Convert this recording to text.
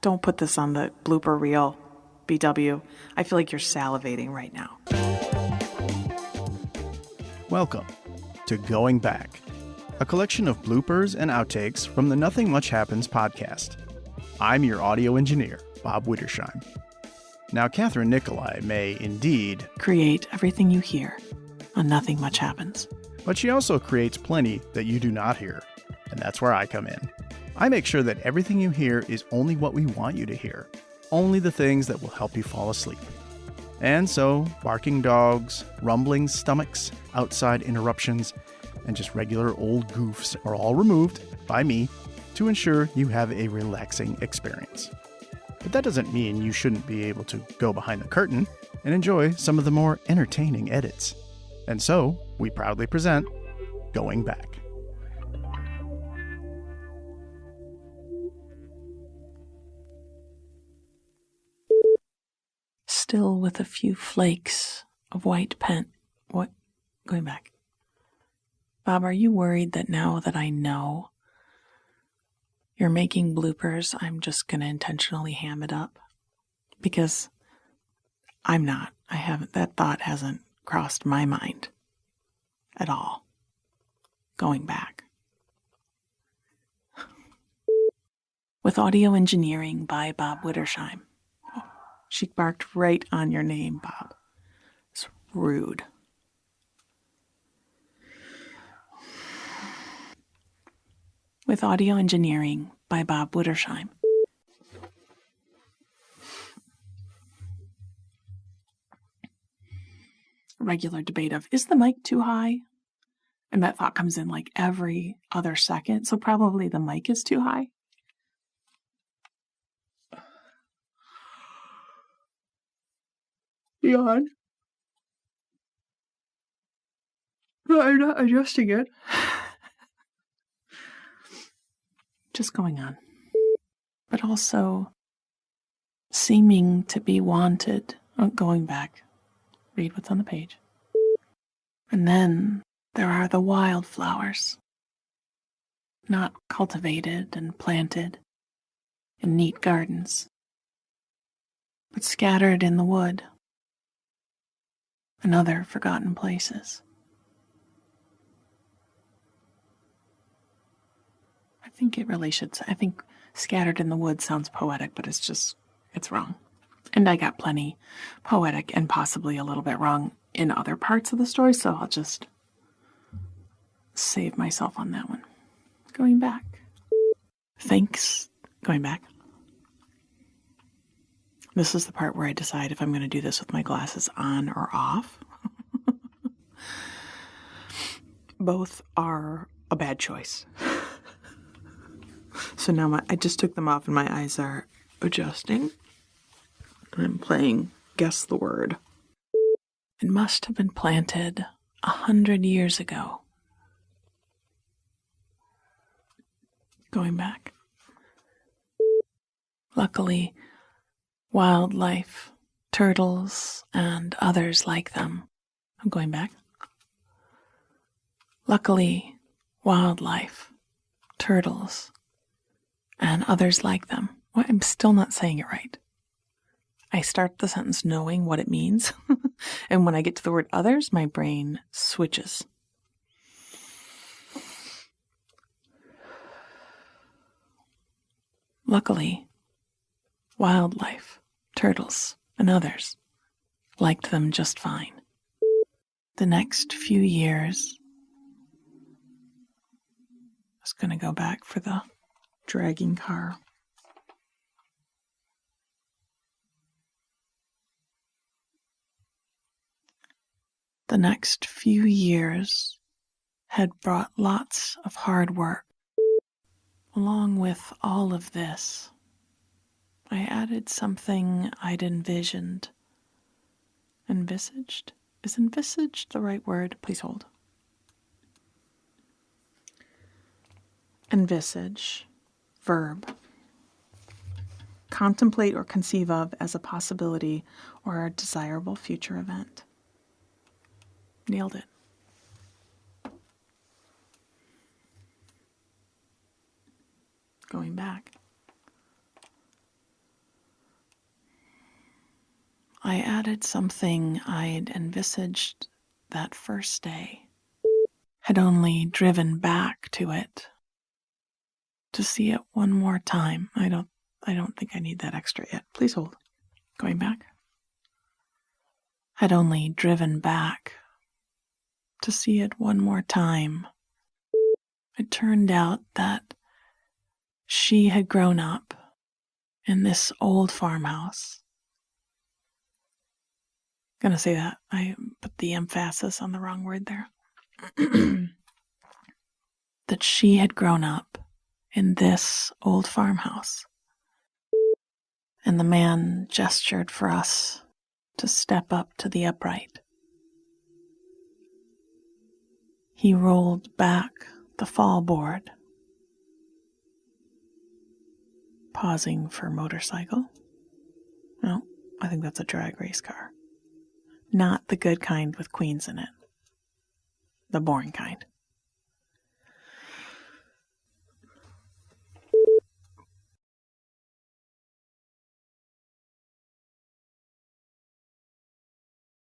Don't put this on the blooper reel, BW. I feel like you're salivating right now. Welcome to Going Back, a collection of bloopers and outtakes from the Nothing Much Happens podcast. I'm your audio engineer, Bob Wittersheim. Now, Kathryn Nicolai may indeed create everything you hear on Nothing Much Happens. But she also creates plenty that you do not hear, and that's where I come in. I make sure that everything you hear is only what we want you to hear, only the things that will help you fall asleep. And so, barking dogs, rumbling stomachs, outside interruptions, and just regular old goofs are all removed by me to ensure you have a relaxing experience. But that doesn't mean you shouldn't be able to go behind the curtain and enjoy some of the more entertaining edits. And so, we proudly present Going Back. Still with a few flakes of white paint. What? Going back. Bob, are you worried that now that I know you're making bloopers, I'm just going to intentionally ham it up? Because I'm not. That thought hasn't crossed my mind at all. Going back. With audio engineering by Bob Wittersheim. Oh, she barked right on your name, Bob. It's rude. With audio engineering by Bob Wittersheim. Regular debate of, is the mic too high? And that thought comes in like every other second, so probably the mic is too high. Yawn. No, I'm not adjusting it. Just going on. But also seeming to be wanted. Going back. Read what's on the page. And then there are the wildflowers. Not cultivated and planted in neat gardens, but scattered in the wood and other forgotten places. I think scattered in the wood sounds poetic, but it's wrong. And I got plenty poetic and possibly a little bit wrong in other parts of the story, so I'll just save myself on that one. Going back. Thanks. Going back. This is the part where I decide if I'm going to do this with my glasses on or off. Both are a bad choice. So now I just took them off and my eyes are adjusting. And I'm playing Guess the Word. It must have been planted 100 years ago. Going back. Luckily, wildlife, turtles, and others like them. I'm going back. Luckily, wildlife, turtles, and others like them. Well, I'm still not saying it right. I start the sentence knowing what it means, and when I get to the word others, my brain switches. Luckily, wildlife, turtles, and others liked them just fine. The next few years, I was going to go back for the dragging car. The next few years had brought lots of hard work. Along with all of this, I added something I'd envisioned. Envisaged? Is envisaged the right word? Please hold. Envisage, verb. Contemplate or conceive of as a possibility or a desirable future event. Nailed it. Going back. I added something I'd envisaged that first day. Had only driven back to it to see it one more time. I don't think I need that extra yet. Please hold. Going back. Had only driven back to see it one more time. It turned out that she had grown up in this old farmhouse. Gonna say that. I put the emphasis on the wrong word there. That she had grown up in this old farmhouse. And the man gestured for us to step up to the upright. He rolled back the fall board, pausing for motorcycle. No, I think that's a drag race car. Not the good kind with queens in it. The boring kind.